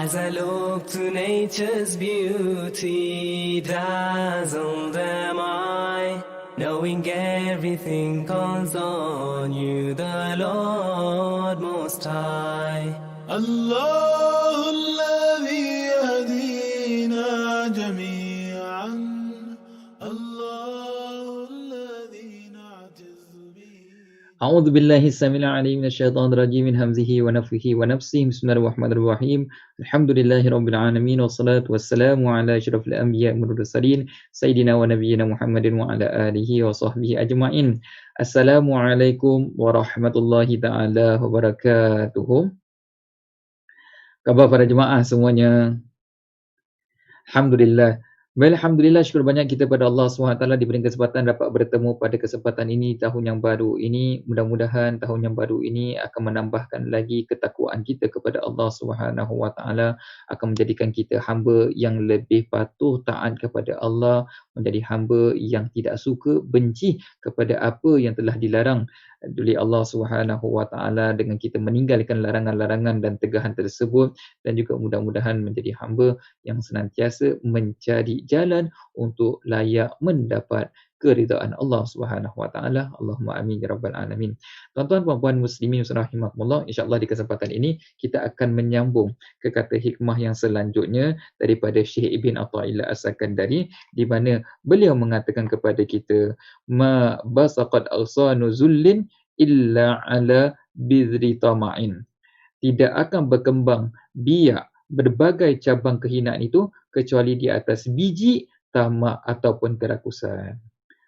As I look to nature's beauty, dazzled am I, knowing everything calls on you, the Lord Most High. الله الذي يهدينا جميعا الله الذي نعتز به أعوذ بالله السميع العليم من الشيطان الرجيم من همزه ونفخه ونفسه بسم الله الرحمن الرحيم الحمد لله رب العالمين والصلاة والسلام على أشرف الأنبياء والمرسلين سيدنا ونبينا محمد وعلى آله وصحبه أجمعين السلام عليكم ورحمة الله تعالى وبركاته. Khabar para jemaah semuanya? Alhamdulillah. Baik, Alhamdulillah, syukur banyak kita pada Allah SWT diberi kesempatan dapat bertemu pada kesempatan ini, tahun yang baru ini. Mudah-mudahan tahun yang baru ini akan menambahkan lagi ketakwaan kita kepada Allah SWT, akan menjadikan kita hamba yang lebih patuh taat kepada Allah, menjadi hamba yang tidak suka benci kepada apa yang telah dilarang oleh Allah SWT dengan kita meninggalkan larangan-larangan dan tegahan tersebut, dan juga mudah-mudahan menjadi hamba yang senantiasa mencari jalan untuk layak mendapat keridaan Allah SWT. Allahumma amin ya rabbal alamin. Tuan-tuan puan-puan muslimin rahimakumullah, insya-Allah di kesempatan ini kita akan menyambung ke kata hikmah yang selanjutnya daripada Syekh Ibn Athaillah As-Sakandari, di mana beliau mengatakan kepada kita, ma basaqat aghsanu zullin illa ala bidri tama'in. Tidak akan berkembang biak berbagai cabang kehinaan itu kecuali di atas biji tamak ataupun kerakusan.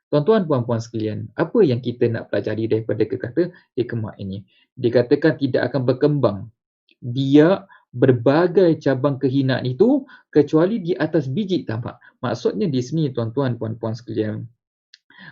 Tuan-tuan puan-puan sekalian, apa yang kita nak pelajari daripada kata hikmah ini? Dikatakan tidak akan berkembang biak berbagai cabang kehinaan itu kecuali di atas biji tamak. Maksudnya di sini tuan-tuan puan-puan sekalian,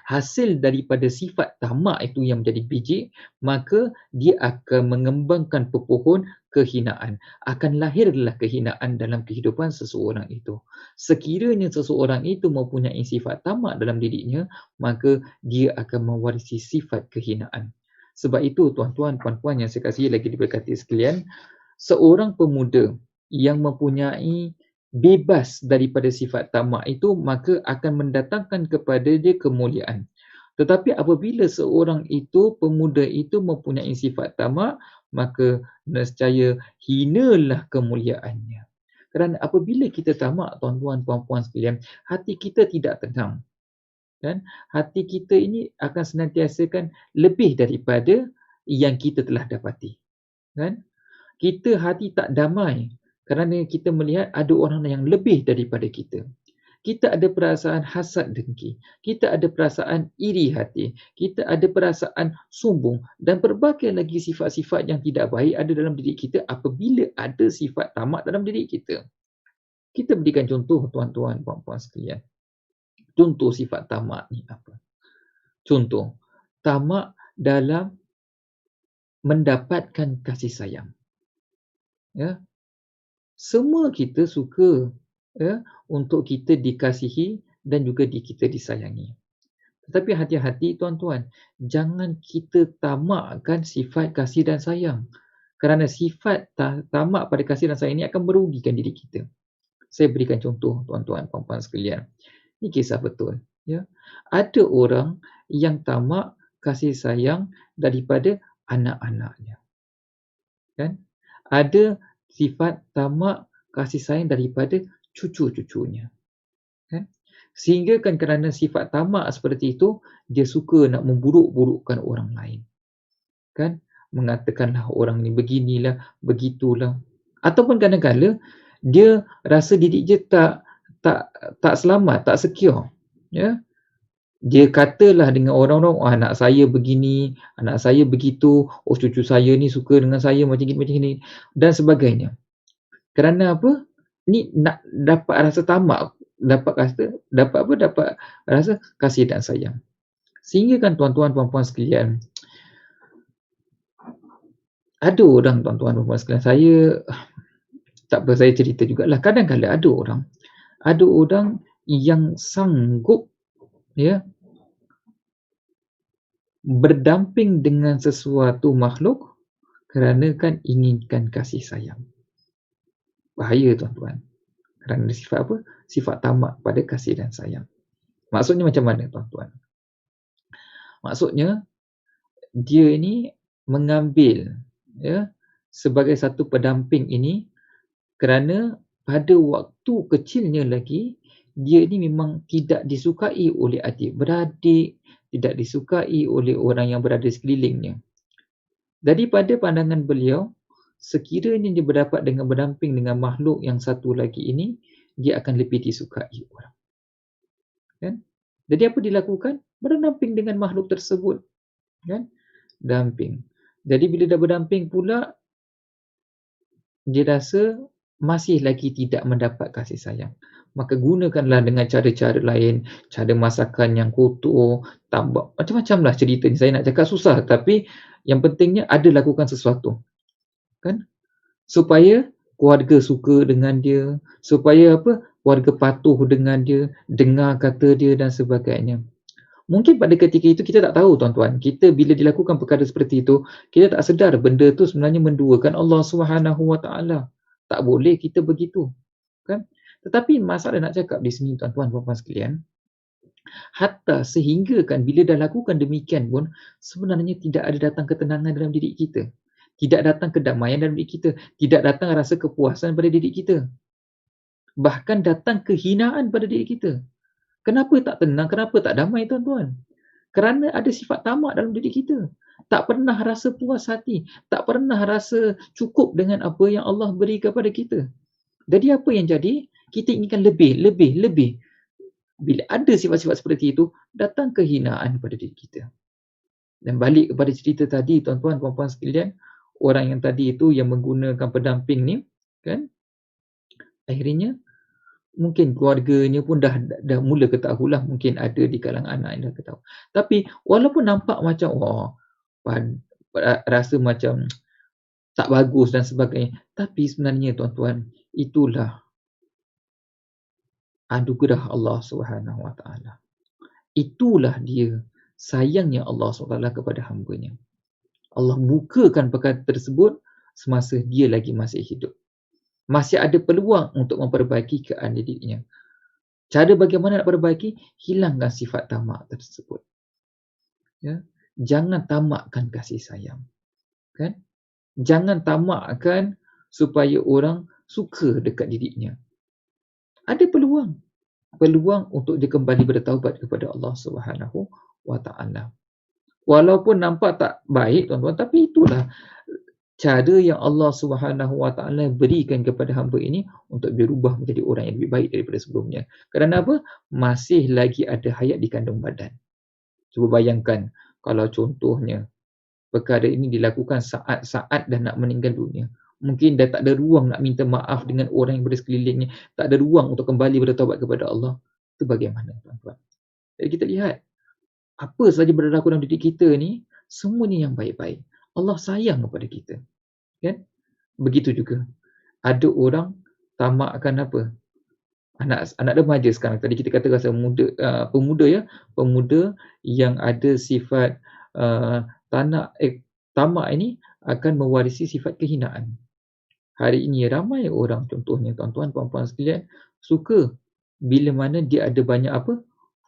hasil daripada sifat tamak itu yang menjadi biji, maka dia akan mengembangkan pepohon kehinaan. Akan lahirlah kehinaan dalam kehidupan seseorang itu. Sekiranya seseorang itu mempunyai sifat tamak dalam dirinya, maka dia akan mewarisi sifat kehinaan. Sebab itu tuan-tuan, puan-puan yang saya kasihi lagi diberkati sekalian, seorang pemuda yang mempunyai bebas daripada sifat tamak itu, maka akan mendatangkan kepada dia kemuliaan. Tetapi apabila seorang itu, pemuda itu mempunyai sifat tamak, maka nescaya hinalah kemuliaannya. Kerana apabila kita tamak, tuan-tuan puan-puan sekalian, hati kita tidak tenang. Kan? Hati kita ini akan senantiasa kan lebih daripada yang kita telah dapati. Kan? Kita hati tak damai kerana kita melihat ada orang yang lebih daripada kita. Kita ada perasaan hasad dengki. Kita ada perasaan iri hati. Kita ada perasaan sombong dan berbagai lagi sifat-sifat yang tidak baik ada dalam diri kita apabila ada sifat tamak dalam diri kita. Kita berikan contoh tuan-tuan puan-puan sekalian. Contoh sifat tamak ni apa? Contoh, tamak dalam mendapatkan kasih sayang. Ya, semua kita suka untuk kita dikasihi dan juga kita disayangi. Tetapi hati-hati tuan-tuan, jangan kita tamakkan sifat kasih dan sayang. Kerana sifat tamak pada kasih dan sayang ini akan merugikan diri kita. Saya berikan contoh tuan-tuan puan-puan sekalian. Ini kisah betul. Ya. Ada orang yang tamak kasih sayang daripada anak-anaknya. Kan? Ada sifat tamak kasih sayang daripada cucu-cucunya. Kan? Sehingga kan kerana sifat tamak seperti itu, dia suka nak memburuk-burukkan orang lain. Kan? mengatakanlah orang ni beginilah, begitulah. Ataupun kadang-kala dia rasa diri dia tak selamat, tak secure. Ya. Dia katalah dengan orang-orang, "Oh, anak saya begini, anak saya begitu, oh cucu saya ni suka dengan saya macam gini dan sebagainya." Kerana apa? Ni nak dapat rasa tamak, dapat rasa kasih dan sayang. Sehingga kan tuan-tuan puan-puan sekalian, ada orang tuan-tuan puan-puan sekalian, saya tak apa, saya cerita jugalah. Kadang-kala ada orang yang sanggup ya berdamping dengan sesuatu makhluk kerana kan inginkan kasih sayang. Bahaya tuan-tuan. Kerana sifat apa? Sifat tamak pada kasih dan sayang. Maksudnya macam mana tuan-tuan? Maksudnya dia ini mengambil ya sebagai satu pendamping ini kerana pada waktu kecilnya lagi dia ini memang tidak disukai oleh adik-beradik, tidak disukai oleh orang yang berada sekelilingnya. Jadi pada pandangan beliau, sekiranya dia berdapat dengan berdamping dengan makhluk yang satu lagi ini, dia akan lebih disukai orang. Kan? Jadi apa dilakukan? Berdamping dengan makhluk tersebut. Kan? Damping. Jadi bila dah berdamping pula, dia rasa masih lagi tidak mendapat kasih sayang. Maka gunakanlah dengan cara-cara lain, cara masakan yang kotor, tambah macam-macam lah ceritanya. Saya nak cakap susah, tapi yang pentingnya ada lakukan sesuatu. Kan? Supaya keluarga suka dengan dia, supaya apa? Keluarga patuh dengan dia, dengar kata dia dan sebagainya. Mungkin pada ketika itu kita tak tahu tuan-tuan. Kita bila dilakukan perkara seperti itu, kita tak sedar benda tu sebenarnya menduakan Allah Subhanahu Wa Taala. Tak boleh kita begitu. Kan? Tetapi masalah nak cakap di sini tuan-tuan puan-puan sekalian, hatta sehingga kan bila dah lakukan demikian pun sebenarnya tidak ada datang ketenangan dalam diri kita. Tidak datang kedamaian dalam diri kita, tidak datang rasa kepuasan pada diri kita. Bahkan datang kehinaan pada diri kita. Kenapa tak tenang? Kenapa tak damai tuan-tuan? Kerana ada sifat tamak dalam diri kita. Tak pernah rasa puas hati, tak pernah rasa cukup dengan apa yang Allah beri kepada kita. Jadi apa yang jadi? Kita inginkan lebih. Bila ada sifat-sifat seperti itu, datang kehinaan pada diri kita. Dan balik kepada cerita tadi tuan-tuan puan-puan sekalian, orang yang tadi itu yang menggunakan pendamping ni, kan? Akhirnya mungkin keluarganya pun dah mula ketahulah, mungkin ada di kalangan anak yang dah ketahu. Tapi walaupun nampak macam rasa macam tak bagus dan sebagainya, tapi sebenarnya tuan-tuan, itulah anugerah Allah Subhanahu Wa Taala. Itulah dia sayangnya Allah SWT kepada hamba-Nya. Allah bukakan perkara tersebut semasa dia lagi masih hidup. Masih ada peluang untuk memperbaiki keadaan dirinya. Cara bagaimana nak perbaiki? Hilangkan sifat tamak tersebut. Ya? Jangan tamakkan kasih sayang. Kan? Jangan tamakkan supaya orang suka dekat dirinya. Ada peluang untuk dia kembali bertaubat kepada Allah Subhanahu Wa Taala. Walaupun nampak tak baik tuan-tuan, tapi itulah cara yang Allah Subhanahu Wa Taala berikan kepada hamba ini untuk berubah menjadi orang yang lebih baik daripada sebelumnya. Kerana apa? Masih lagi ada hayat di kandung badan. Cuba bayangkan kalau contohnya perkara ini dilakukan saat-saat dah nak meninggal dunia. Mungkin dah tak ada ruang nak minta maaf dengan orang yang berada sekelilingnya. Tak ada ruang untuk kembali bertaubat kepada Allah. Itu bagaimana tuan-tuan? Jadi kita lihat, apa saja berlaku dalam diri kita ni, semuanya yang baik-baik. Allah sayang kepada kita. Kan? Begitu juga. Ada orang tamakkan apa? Anak remaja sekarang. Tadi kita kata rasa pemuda yang ada sifat tamak ini akan mewarisi sifat kehinaan. Hari ini ramai orang, contohnya tuan-tuan puan-puan sekalian, suka bila mana dia ada banyak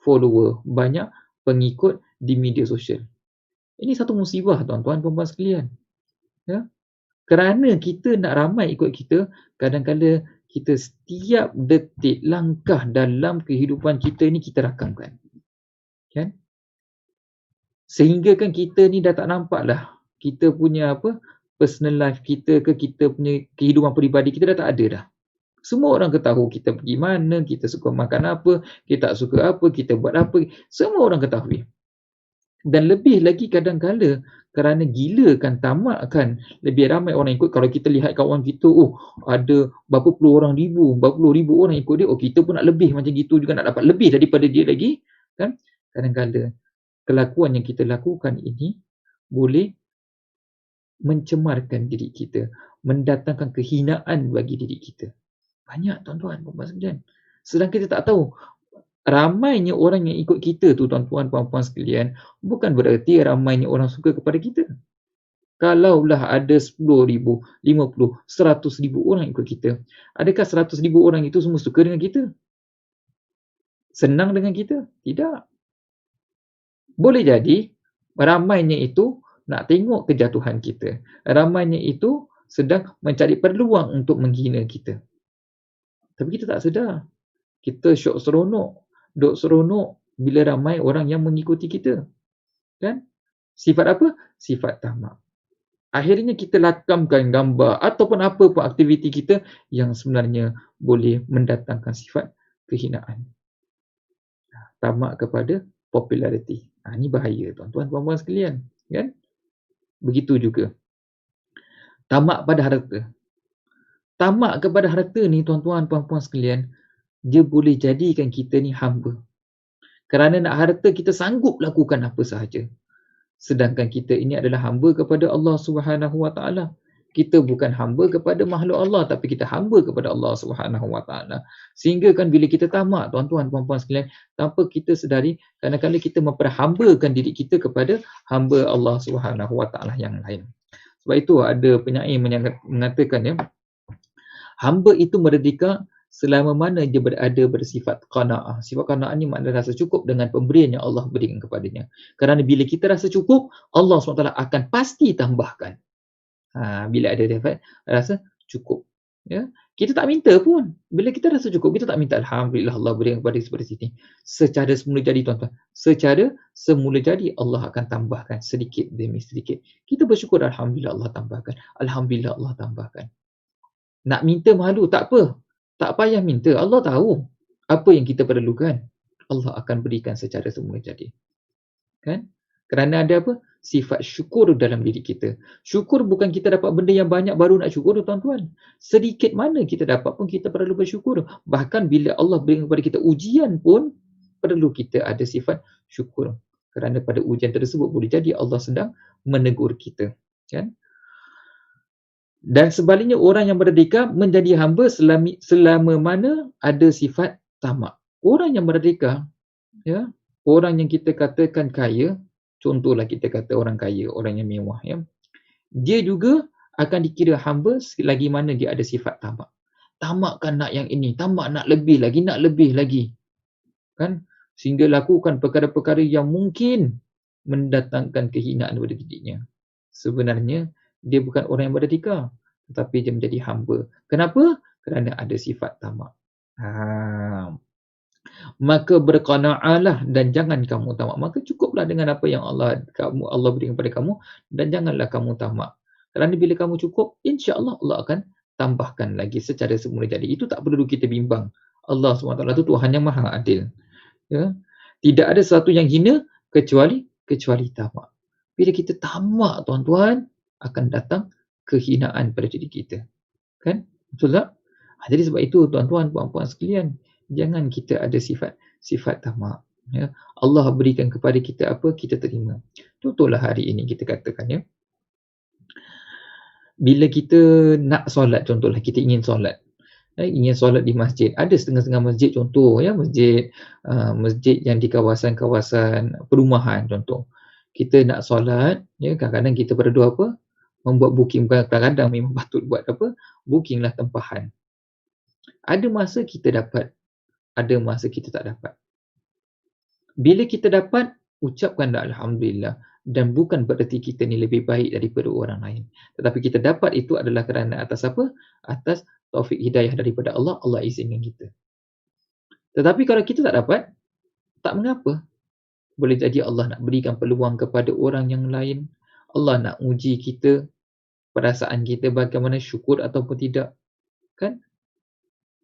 follower, banyak pengikut di media sosial. Ini satu musibah tuan-tuan puan-puan sekalian. Ya? Kerana kita nak ramai ikut kita, kadang-kadang kita setiap detik langkah dalam kehidupan kita ni kita rakamkan. Kan? Sehingga kan kita ni dah tak nampak lah kita punya personal life kita ke, kita punya kehidupan peribadi kita dah tak ada dah. Semua orang ketahui kita pergi mana, kita suka makan apa, kita tak suka apa, kita buat apa, semua orang ketahui. Dan lebih lagi kadang-kala kerana gilakan, tamakkan, lebih ramai orang ikut. Kalau kita lihat kawan kita, ada berapa puluh ribu orang ikut dia, kita pun nak lebih macam gitu juga, nak dapat lebih daripada dia lagi, kan? Kadang-kala kelakuan yang kita lakukan ini boleh mencemarkan diri kita, mendatangkan kehinaan bagi diri kita. Banyak tuan-tuan, puan-puan sekalian. Sedangkan kita tak tahu, ramainya orang yang ikut kita tu tuan-tuan, puan-puan sekalian, bukan bererti ramainya orang suka kepada kita. Kalaulah ada 10,000, 50, 100,000 orang ikut kita, adakah 100,000 orang itu semua suka dengan kita? Senang dengan kita? Tidak. Boleh jadi, ramainya itu nak tengok kejatuhan kita. Ramainya itu sedang mencari peluang untuk menghina kita. Tapi kita tak sedar. Kita syok seronok, duk seronok bila ramai orang yang mengikuti kita. Kan? Sifat apa? Sifat tamak. Akhirnya kita lakamkan gambar ataupun apa pun aktiviti kita yang sebenarnya boleh mendatangkan sifat kehinaan. Tamak kepada populariti. Ini bahaya tuan-tuan, puan-puan sekalian. Kan? Begitu juga. Tamak pada harta. Tamak kepada harta ni tuan-tuan, puan-puan sekalian, dia boleh jadikan kita ni hamba. Kerana nak harta, kita sanggup lakukan apa sahaja. Sedangkan kita ini adalah hamba kepada Allah Subhanahu Wa Taala. Kita bukan hamba kepada makhluk Allah, tapi kita hamba kepada Allah Subhanahu Wa Taala. Sehingga kan bila kita tamak, tuan-tuan, puan-puan sekalian, tanpa kita sedari, kadang-kadang kita memperhambakan diri kita kepada hamba Allah Subhanahu Wa Taala yang lain. Sebab itu ada penyair mengatakan, ya, hamba itu merdeka selama mana dia berada bersifat qanaah. Sifat qanaah ni maknanya rasa cukup dengan pemberian yang Allah berikan kepadanya. Kerana bila kita rasa cukup, Allah SWT akan pasti tambahkan. Bila ada sifat rasa cukup. Ya, kita tak minta pun. Bila kita rasa cukup, kita tak minta alhamdulillah Allah berikan kepada seperti ini. Secara semula jadi tuan-tuan. Secara semula jadi Allah akan tambahkan sedikit demi sedikit. Kita bersyukur alhamdulillah Allah tambahkan. Alhamdulillah Allah tambahkan. Nak minta malu, tak apa. Tak payah minta. Allah tahu apa yang kita perlukan. Allah akan berikan secara semula jadi. Kan? Kerana ada apa? Sifat syukur dalam diri kita. Syukur bukan kita dapat benda yang banyak baru nak syukur, tuan-tuan. Sedikit mana kita dapat pun kita perlu bersyukur. Bahkan bila Allah berikan kepada kita ujian pun, perlu kita ada sifat syukur. Kerana pada ujian tersebut boleh jadi Allah sedang menegur kita. Kan? Dan sebaliknya orang yang merdeka menjadi hamba selama mana ada sifat tamak. Orang yang merdeka, ya, orang yang kita katakan kaya, contohlah kita kata orang kaya, orang yang mewah, ya, dia juga akan dikira hamba selagi mana dia ada sifat tamak. Tamakkan nak yang ini, tamak nak lebih lagi. Kan? Sehingga lakukan perkara-perkara yang mungkin mendatangkan kehinaan kepada dirinya. Sebenarnya dia bukan orang yang merdeka, tetapi dia menjadi hamba. Kenapa? Kerana ada sifat tamak. Maka berqanaahlah dan jangan kamu tamak. Maka cukuplah dengan apa yang Allah berikan kepada kamu dan janganlah kamu tamak. Kerana bila kamu cukup, insya-Allah Allah akan tambahkan lagi secara semula jadi. Itu tak perlu kita bimbang. Allah SWT itu Tuhan yang Maha Adil. Ya? Tidak ada sesuatu yang hina kecuali tamak. Bila kita tamak, tuan-tuan, akan datang kehinaan pada diri kita. Kan? Betul tak? Jadi sebab itu, tuan-tuan, puan-puan sekalian, jangan kita ada sifat tamak. Ya? Allah berikan kepada kita apa, kita terima. Contohlah hari ini kita katakan, ya. Bila kita nak solat, contohlah kita ingin solat. Ingin solat di masjid. Ada setengah-setengah masjid, contoh, ya, masjid yang di kawasan-kawasan perumahan, contoh. Kita nak solat, ya, kadang-kadang kita berdoa apa? Membuat booking. Kadang-kadang memang patut buat apa? Bookinglah tempahan. Ada masa kita dapat, ada masa kita tak dapat. Bila kita dapat, ucapkanlah alhamdulillah. Dan bukan bererti kita ni lebih baik daripada orang lain. Tetapi kita dapat itu adalah kerana atas apa? Atas taufik hidayah daripada Allah, Allah izinkan kita. Tetapi kalau kita tak dapat, tak mengapa. Boleh jadi Allah nak berikan peluang kepada orang yang lain. Allah nak uji kita, perasaan kita bagaimana syukur ataupun tidak. Kan?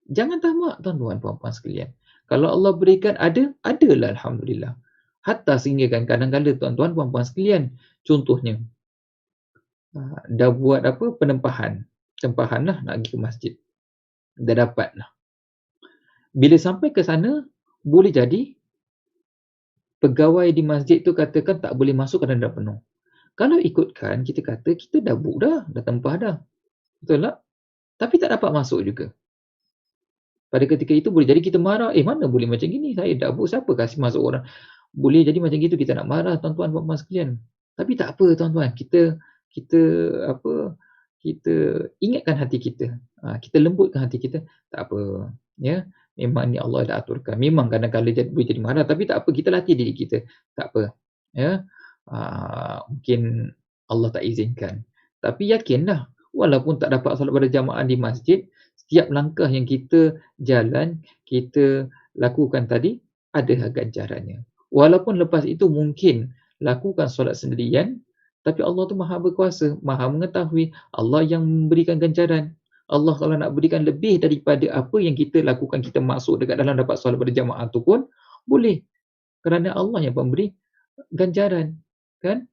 Jangan tamak tuan-tuan puan-puan sekalian. Kalau Allah berikan adalah alhamdulillah. Hatta sehingga kan kadang-kadang tuan-tuan puan-puan sekalian, contohnya dah buat apa tempahan lah nak pergi ke masjid. Dah dapat lah. Bila sampai ke sana, boleh jadi pegawai di masjid tu katakan tak boleh masuk kerana dah penuh. Kalau ikutkan, kita kata kita dah book dah tempah dah. Betul tak? Tapi tak dapat masuk juga. Pada ketika itu boleh jadi kita marah, mana boleh macam gini, saya dah book, siapa kasih masuk orang. Boleh jadi macam gitu, kita nak marah tuan-tuan puan-puan sekalian. Tapi tak apa tuan-tuan, kita ingatkan hati kita. Kita lembutkan hati kita, tak apa. Ya, memang ni Allah dah aturkan. Memang kadang-kadang boleh jadi marah, tapi tak apa, kita latih diri kita. Tak apa. Ya. Mungkin Allah tak izinkan. Tapi yakinlah, walaupun tak dapat solat berjamaah di masjid, setiap langkah yang kita jalan, kita lakukan tadi, ada ganjarannya. Walaupun lepas itu mungkin lakukan solat sendirian, tapi Allah tu maha berkuasa, maha mengetahui. Allah yang memberikan ganjaran. Allah kalau nak berikan lebih daripada apa yang kita lakukan, kita masuk dekat dalam dapat solat berjamaah tu pun boleh. Kerana Allah yang memberi ganjaran. Kan?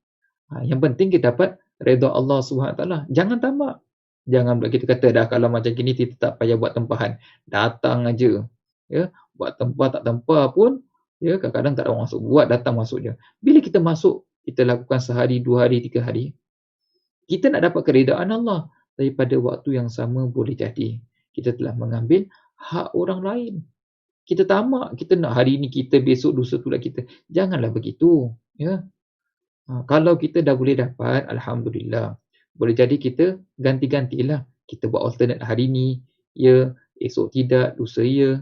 Yang penting kita dapat redha Allah SWT. Jangan tamak. Jangan pula kita kata dah kalau macam gini kita tak payah buat tempahan. Datang aja. Ya, buat tempah tak tempah pun, ya, kadang-kadang tak ada orang masuk. Buat datang masuk je. Bila kita masuk, kita lakukan sehari, 2 hari, 3 hari. Kita nak dapat keredaan Allah. Daripada waktu yang sama boleh jadi kita telah mengambil hak orang lain. Kita tamak, kita nak hari ni kita, besok lusa tu lah kita. Janganlah begitu. Ya. Kalau kita dah boleh dapat, alhamdulillah. Boleh jadi kita ganti-gantilah. Kita buat alternate hari ni, ya, esok tidak, lusa ya.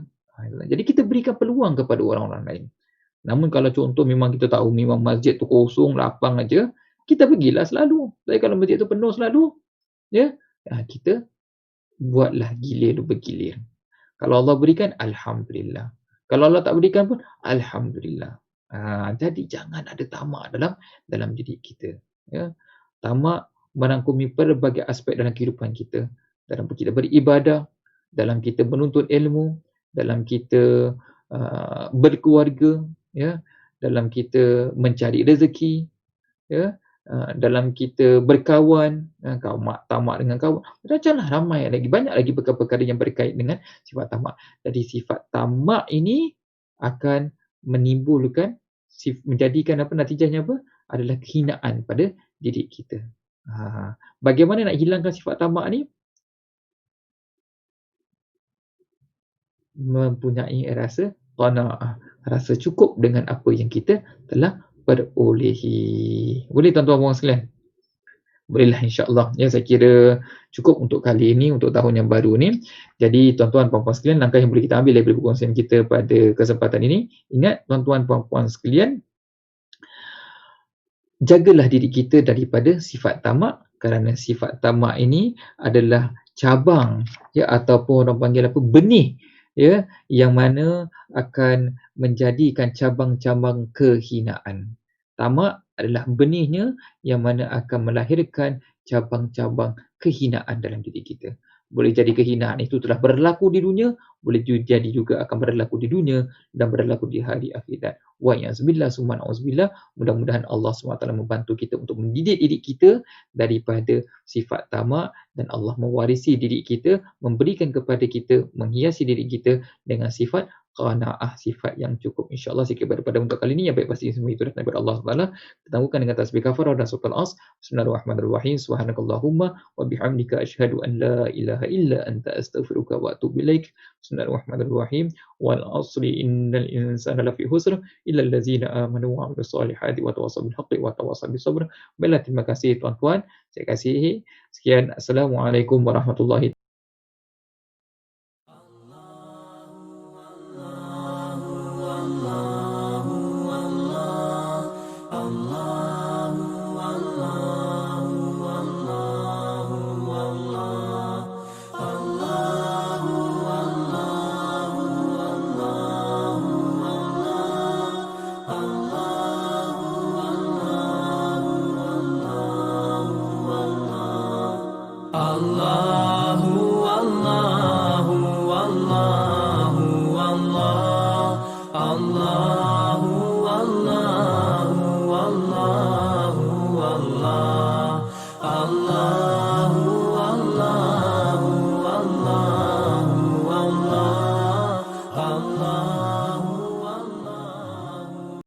Jadi kita berikan peluang kepada orang-orang lain. Namun kalau contoh memang kita tahu memang masjid tu kosong, lapang aja, kita pergilah selalu. Tapi kalau masjid tu penuh selalu, ya, kita buatlah gilir bergilir. Kalau Allah berikan, alhamdulillah. Kalau Allah tak berikan pun, alhamdulillah. Jadi jangan ada tamak dalam diri kita. Ya. Tamak merangkumi berbagai aspek dalam kehidupan kita. Dalam kita beribadah, dalam kita menuntut ilmu, dalam kita berkeluarga, ya, dalam kita mencari rezeki, ya, dalam kita berkawan, tamak dengan kawan. Macam-macamlah, ramai lagi, banyak lagi perkara-perkara yang berkait dengan sifat tamak. Jadi sifat tamak ini akan menimbulkan, menjadikan natijahnya adalah kehinaan pada diri kita. Bagaimana nak hilangkan sifat tamak ni? Mempunyai rasa qanaah, rasa cukup dengan apa yang kita telah perolehi. Boleh tuan-tuan puan sekalian? Bolehlah insya-Allah. Ya, saya kira cukup untuk kali ini, untuk tahun yang baru ni. Jadi tuan-tuan puan-puan sekalian, langkah yang boleh kita ambil daripada perkongsian kita pada kesempatan ini, ingat tuan-tuan puan-puan sekalian, jagalah diri kita daripada sifat tamak, kerana sifat tamak ini adalah cabang, ya, ataupun orang panggil benih, ya, yang mana akan menjadikan cabang-cabang kehinaan. Tamak adalah benihnya yang mana akan melahirkan cabang-cabang kehinaan dalam diri kita. Boleh jadi kehinaan itu telah berlaku di dunia, boleh jadi juga akan berlaku di dunia dan berlaku di hari akhirat. Wa ya'zubillah summa na'uzubillah. Mudah-mudahan Allah SWT membantu kita untuk mendidik diri kita daripada sifat tamak, dan Allah mewarisi diri kita, memberikan kepada kita, menghiasi diri kita dengan sifat qanaah, sifat yang cukup. InsyaAllah sikit pada untuk kali ini. Yang baik pasti semua itu datang daripada Allah SWT. Kita tangguhkan dengan tasbih kafarah dan surah Al-As. Bismillahirrahmanirrahim. Subhanakallahumma wa bihamdika asyhadu an la ilaha illa anta astaghfiruka wa atubu ilaik. Bismillahirrahmanirrahim. Wal asri innal insana lafi husr illa allazina amanu wa amilus solihati wa tawassaw bil haqqi wa tawassaw bis sabr. Baiklah, terima kasih tuan-tuan. Saya kasihi. Sekian. Assalamualaikum warahmatullahi wabarakatuh. Allahu Allahu Allahu Allah Allah